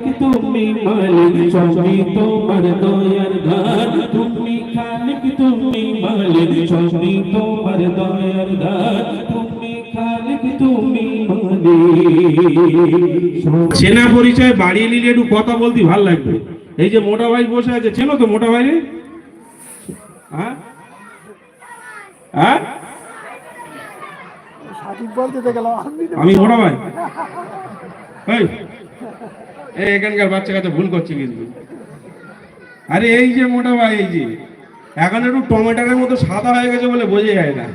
তুমি মালিক সবই তোমার দয়ার দান, তুমি খালিক তুমি মালিক সবই তোমার দয়ার দান, তুমি খালিক তুমি মালিক। চেনা পরিচয় বাড়িয়ে নিলে একটু কথা বলতে ভালো লাগবে। এই যে মোটা ভাই বসে আছে, চেনো তো মোটা ভাই? হ্যাঁ হ্যাঁ, আমি মোটা ভাই। এখানকার বাচ্চা কাচ্চা ভুল করছে কিন্তু। আরে এই যে মোটা ভাই, এই যে এখন একটু টমেটোর মতো সাদা হয়ে গেছে বলে বোঝা যায় না।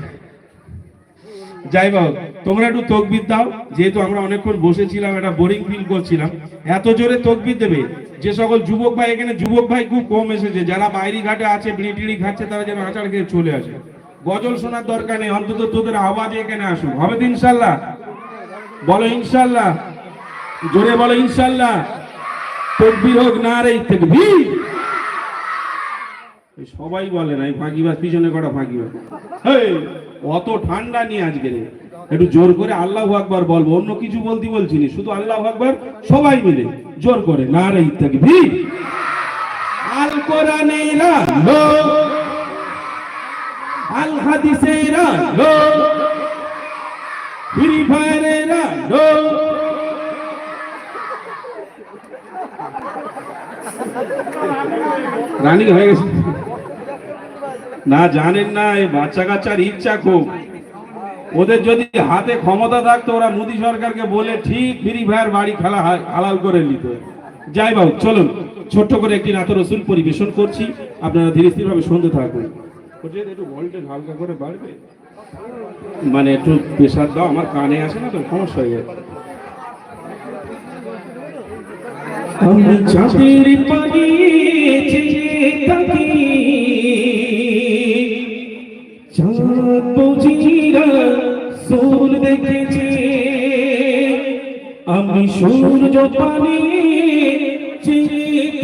যাই হোক, তোমরা একটু তকবির দাও, যেহেতু আমরা অনেকক্ষণ বসেছিলাম, একটা বোরিং ফিল করছিলাম। এত জোরে তকবির দেবে যে সকল যুবক ভাই, এখানে যুবক ভাই খুব কম এসেছে, যারা বাইরে ঘাটে আছে বিড়ি টিড়ি খাচ্ছে, তারা যেন আচার খেয়ে চলে আসে। গজল শোনার দরকার নেই, অন্তত তোদের আওয়াজে এখানে আসুক। হবে তো ইনশাল্লাহ? বলো ইনশাল্লাহ, জোরে বলো ইনশাল্লাহ। তকবীর হোক, নারে তাকবীর। সবাই বলে না, ফাঁকিবাজ পিছনে কটা ফাঁকিবাজ। অত ঠান্ডা নিয়ে আজকে একটু জোর করে আল্লাহু আকবার বলবো, অন্য কিছু বলতে বলছি না, শুধু আল্লাহু আকবার সবাই মিলে জোর করে নারে তাকবীর। আল কোরআনের আলো, আল হাদিসের আলো, ফ্রি ফায়ারের আলো, রানিং হয়ে গেছে না, জানেন না? এই বাচ্চা কাচ্চার ইচ্ছা খুব। ওদের যদি হাতে ক্ষমতা থাকতো, ওরা মোদী সরকারকে বলে ঠিক ফ্রি ফায়ার বাড়ি খেলা হালাল করে নিত। যাই বাবু, চলুন ছোট্ট করে একটি নাত রসুল পরিবেশন করছি, আপনারা ধীরে স্থির ভাবে শুনতে থাকুন। একটু ভোল্টেজ হালকা করে বাড়বে, মানে একটু প্রেসার দাও, আমার কানে আসে না তো, সমস্যা হয়ে যায়। আমি চাঁদের পানি থাকি, চাঁদ বুঝিরা সোল দেখেছে, আমি সূর্য পানি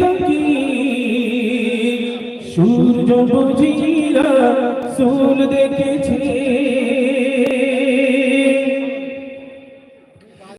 থাকি, সূর্য বুঝিরা সোল দেখেছে।